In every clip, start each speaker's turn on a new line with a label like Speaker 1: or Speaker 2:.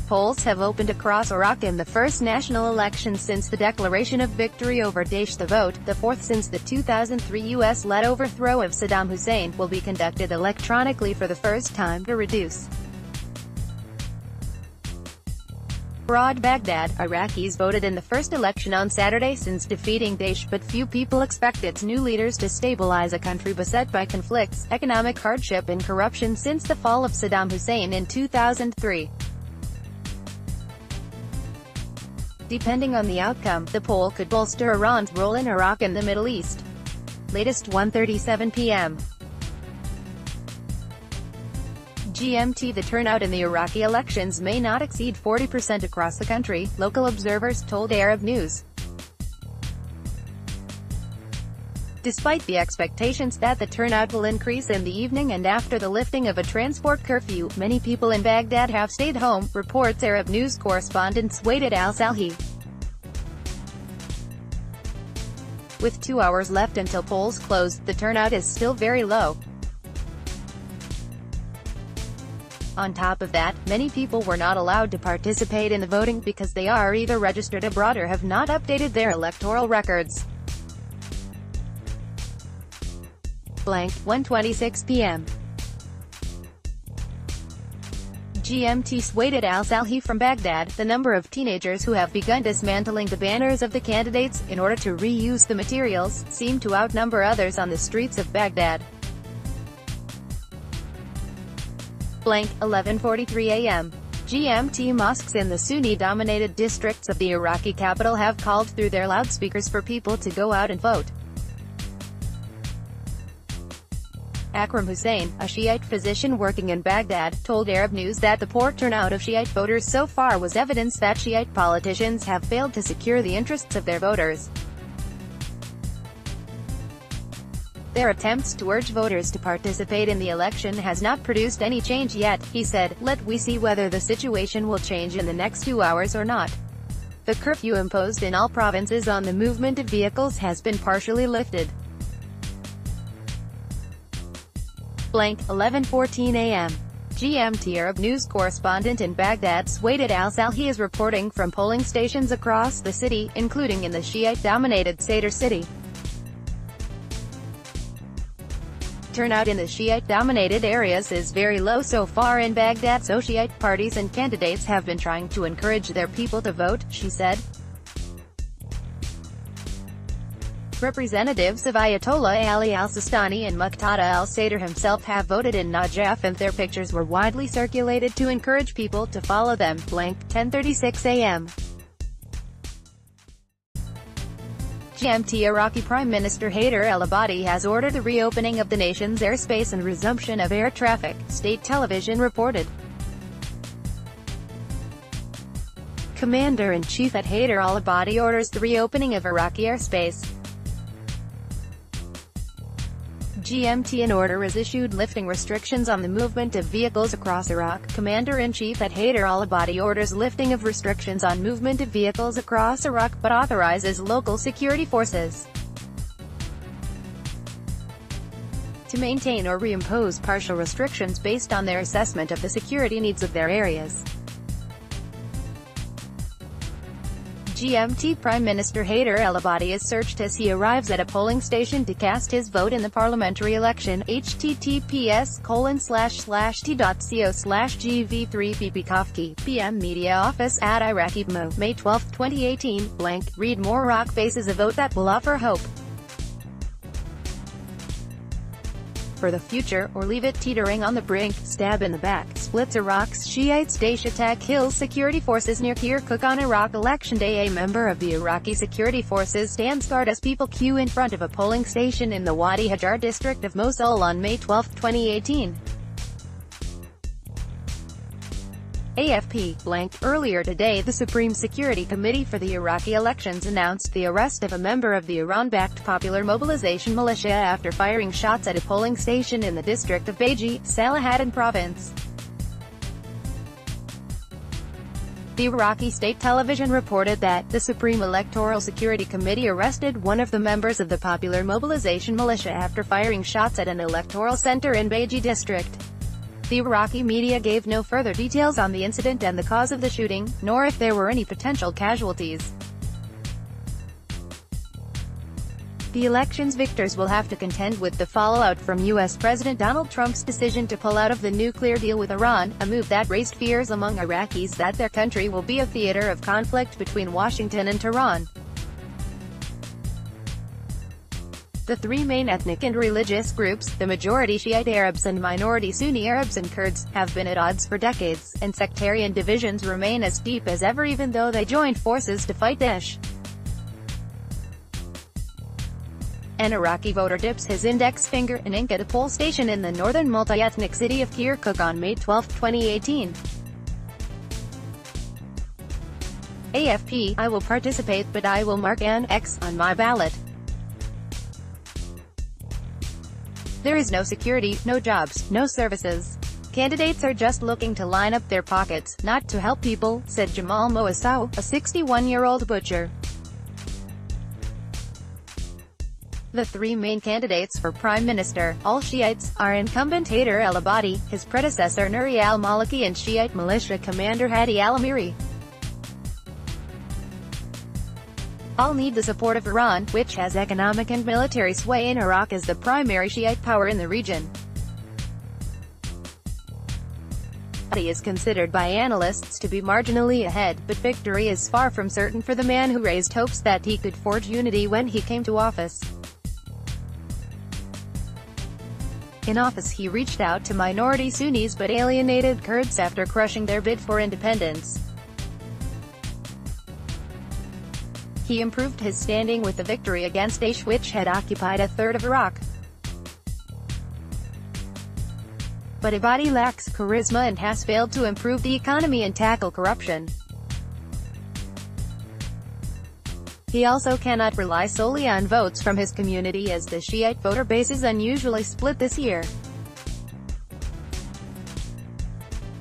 Speaker 1: polls have opened across Iraq in the first national election since the declaration of victory over Daesh. The vote, the fourth since the 2003 U.S.-led overthrow of Saddam Hussein, will be conducted electronically for the first time to reduce fraud. Baghdad, Iraqis voted in the first election on Saturday since defeating Daesh, but few people expect its new leaders to stabilize a country beset by conflicts, economic hardship and corruption since the fall of Saddam Hussein in 2003. Depending on the outcome, the poll could bolster Iran's role in Iraq and the Middle East. Latest 1:37 p.m. GMT. The turnout in the Iraqi elections may not exceed 40% across the country, local observers told Arab News. Despite the expectations that the turnout will increase in the evening and after the lifting of a transport curfew, many people in Baghdad have stayed home, reports Arab News correspondent Saddam Al-Ahsa. With 2 hours left until polls close, the turnout is still very low. On top of that, many people were not allowed to participate in the voting because they are either registered abroad or have not updated their electoral records. 1:26 p.m. GMT. Saddam Al-Ahsa from Baghdad. The number of teenagers who have begun dismantling the banners of the candidates, in order to reuse the materials, seem to outnumber others on the streets of Baghdad. 11:43 a.m. GMT. Mosques in the Sunni-dominated districts of the Iraqi capital have called through their loudspeakers for people to go out and vote. Akram Hussein, a Shiite physician working in Baghdad, told Arab News that the poor turnout of Shiite voters so far was evidence that Shiite politicians have failed to secure the interests of their voters. Their attempts to urge voters to participate in the election has not produced any change yet, he said. Let we see whether the situation will change in the next 2 hours or not. The curfew imposed in all provinces on the movement of vehicles has been partially lifted. 11:14 a.m. GMT. Arab News correspondent in Baghdad Saddam Al-Ahsa is reporting from polling stations across the city, including in the Shiite-dominated Sadr city. Turnout in the Shiite-dominated areas is very low so far in Baghdad, so Shiite parties and candidates have been trying to encourage their people to vote, she said. Representatives of Ayatollah Ali al-Sistani and Muqtada al-Sadr himself have voted in Najaf, and their pictures were widely circulated to encourage people to follow them. 10:36 a.m. GMT. Iraqi Prime Minister Haider al-Abadi has ordered the reopening of the nation's airspace and resumption of air traffic, state television reported. Commander-in-Chief at Haider al-Abadi orders the reopening of Iraqi airspace. GMT. An order is issued lifting restrictions on the movement of vehicles across Iraq. Commander-in-Chief at Haider al-Abadi orders lifting of restrictions on movement of vehicles across Iraq, but authorizes local security forces to maintain or reimpose partial restrictions based on their assessment of the security needs of their areas. GMT. Prime Minister Haider al-Abadi is searched as he arrives at a polling station to cast his vote in the parliamentary election. https://t.co/gv3ppkofki, PM Media Office at Iraqi BMO, May 12, 2018. Read more. Iraq faces a vote that will offer hope for the future, or leave it teetering on the brink. Stab in the back, splits Iraq's Shiites. Daesh attack kills security forces near Kirkuk on Iraq election day. A member of the Iraqi security forces stands guard as people queue in front of a polling station in the Wadi Hajar district of Mosul on May 12, 2018. AFP. Earlier today, the Supreme Security Committee for the Iraqi elections announced the arrest of a member of the Iran-backed Popular Mobilization Militia after firing shots at a polling station in the district of Baji, Salahaddin province. The Iraqi state television reported that the Supreme Electoral Security Committee arrested one of the members of the Popular Mobilization Militia after firing shots at an electoral center in Baji district. The Iraqi media gave no further details on the incident and the cause of the shooting, nor if there were any potential casualties. The election's victors will have to contend with the fallout from U.S. President Donald Trump's decision to pull out of the nuclear deal with Iran, a move that raised fears among Iraqis that their country will be a theater of conflict between Washington and Tehran. The three main ethnic and religious groups, the majority Shiite Arabs and minority Sunni Arabs and Kurds, have been at odds for decades, and sectarian divisions remain as deep as ever even though they joined forces to fight Daesh. An Iraqi voter dips his index finger in ink at a poll station in the northern multi-ethnic city of Kirkuk on May 12, 2018. AFP: I will participate but I will mark an X on my ballot. There is no security, no jobs, no services. Candidates are just looking to line up their pockets, not to help people, said Jamal Moassau, a 61-year-old butcher. The three main candidates for Prime Minister, all Shiites, are incumbent Haider al-Abadi, his predecessor Nouri al-Maliki and Shiite militia commander Hadi al-Amiri. All need the support of Iran, which has economic and military sway in Iraq as the primary Shiite power in the region. Abadi is considered by analysts to be marginally ahead, but victory is far from certain for the man who raised hopes that he could forge unity when he came to office. In office he reached out to minority Sunnis but alienated Kurds after crushing their bid for independence. He improved his standing with the victory against Daesh, which had occupied a third of Iraq. But Abadi lacks charisma and has failed to improve the economy and tackle corruption. He also cannot rely solely on votes from his community as the Shiite voter base is unusually split this year.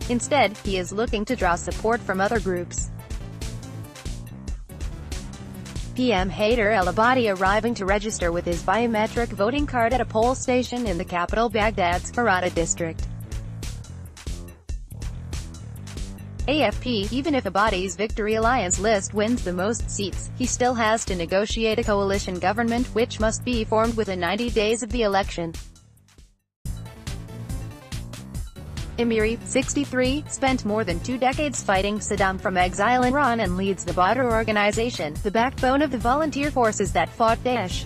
Speaker 1: Instead, he is looking to draw support from other groups. PM Haider al-Abadi arriving to register with his biometric voting card at a poll station in the capital Baghdad's Farada district. AFP: even if Abadi's Victory Alliance list wins the most seats, he still has to negotiate a coalition government, which must be formed within 90 days of the election. Amiri, 63, spent more than 2 decades fighting Saddam from exile in Iran and leads the Badr organization, the backbone of the volunteer forces that fought Daesh.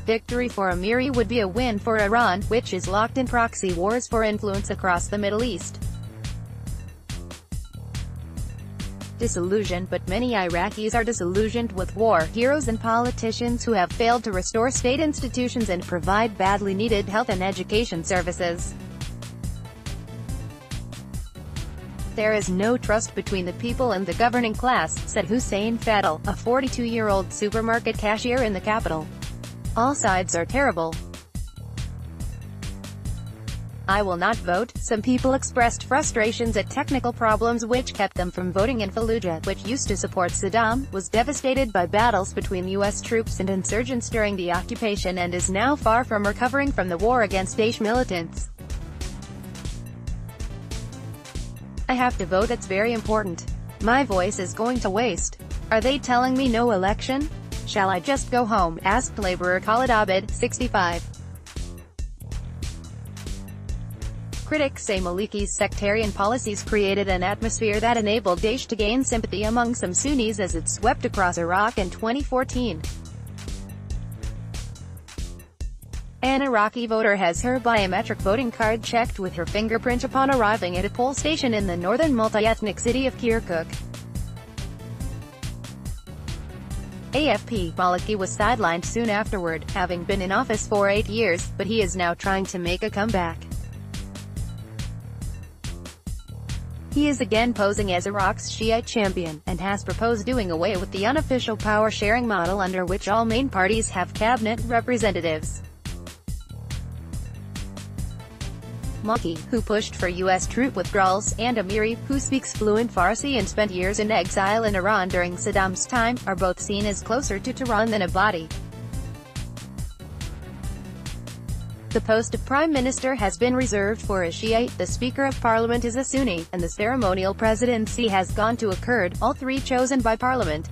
Speaker 1: Victory for Amiri would be a win for Iran, which is locked in proxy wars for influence across the Middle East. Disillusioned, but many Iraqis are disillusioned with war, heroes and politicians who have failed to restore state institutions and provide badly needed health and education services. There is no trust between the people and the governing class, said Hussein Fadel, a 42-year-old supermarket cashier in the capital. All sides are terrible. I will not vote. Some people expressed frustrations at technical problems which kept them from voting in Fallujah, which used to support Saddam, was devastated by battles between U.S. troops and insurgents during the occupation and is now far from recovering from the war against Daesh militants. I have to vote, it's very important. My voice is going to waste. Are they telling me no election? Shall I just go home? Asked laborer Khalid Abid, 65. Critics say Maliki's sectarian policies created an atmosphere that enabled Daesh to gain sympathy among some Sunnis as it swept across Iraq in 2014. An Iraqi voter has her biometric voting card checked with her fingerprint upon arriving at a poll station in the northern multi-ethnic city of Kirkuk. AFP: Maliki was sidelined soon afterward, having been in office for 8 years, but he is now trying to make a comeback. He is again posing as Iraq's Shiite champion, and has proposed doing away with the unofficial power-sharing model under which all main parties have cabinet representatives. Maliki, who pushed for U.S. troop withdrawals, and Amiri, who speaks fluent Farsi and spent years in exile in Iran during Saddam's time, are both seen as closer to Tehran than Abadi. The post of Prime Minister has been reserved for a Shiite, the Speaker of Parliament is a Sunni, and the ceremonial presidency has gone to a Kurd, all three chosen by Parliament.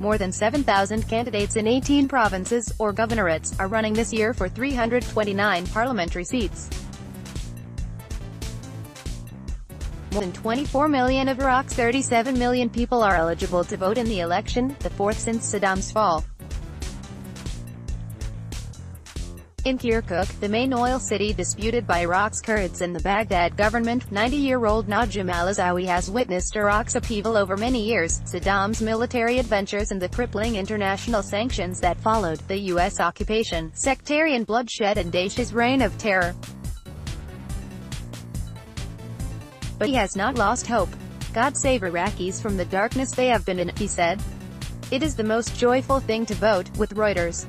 Speaker 1: More than 7,000 candidates in 18 provinces, or governorates, are running this year for 329 parliamentary seats. More than 24 million of Iraq's 37 million people are eligible to vote in the election, the fourth since Saddam's fall. In Kirkuk, the main oil city disputed by Iraq's Kurds and the Baghdad government, 90-year-old Najm al-Azawi has witnessed Iraq's upheaval over many years, Saddam's military adventures and the crippling international sanctions that followed, the U.S. occupation, sectarian bloodshed and Daesh's reign of terror. But he has not lost hope. God save Iraqis from the darkness they have been in, he said. It is the most joyful thing to vote, with Reuters.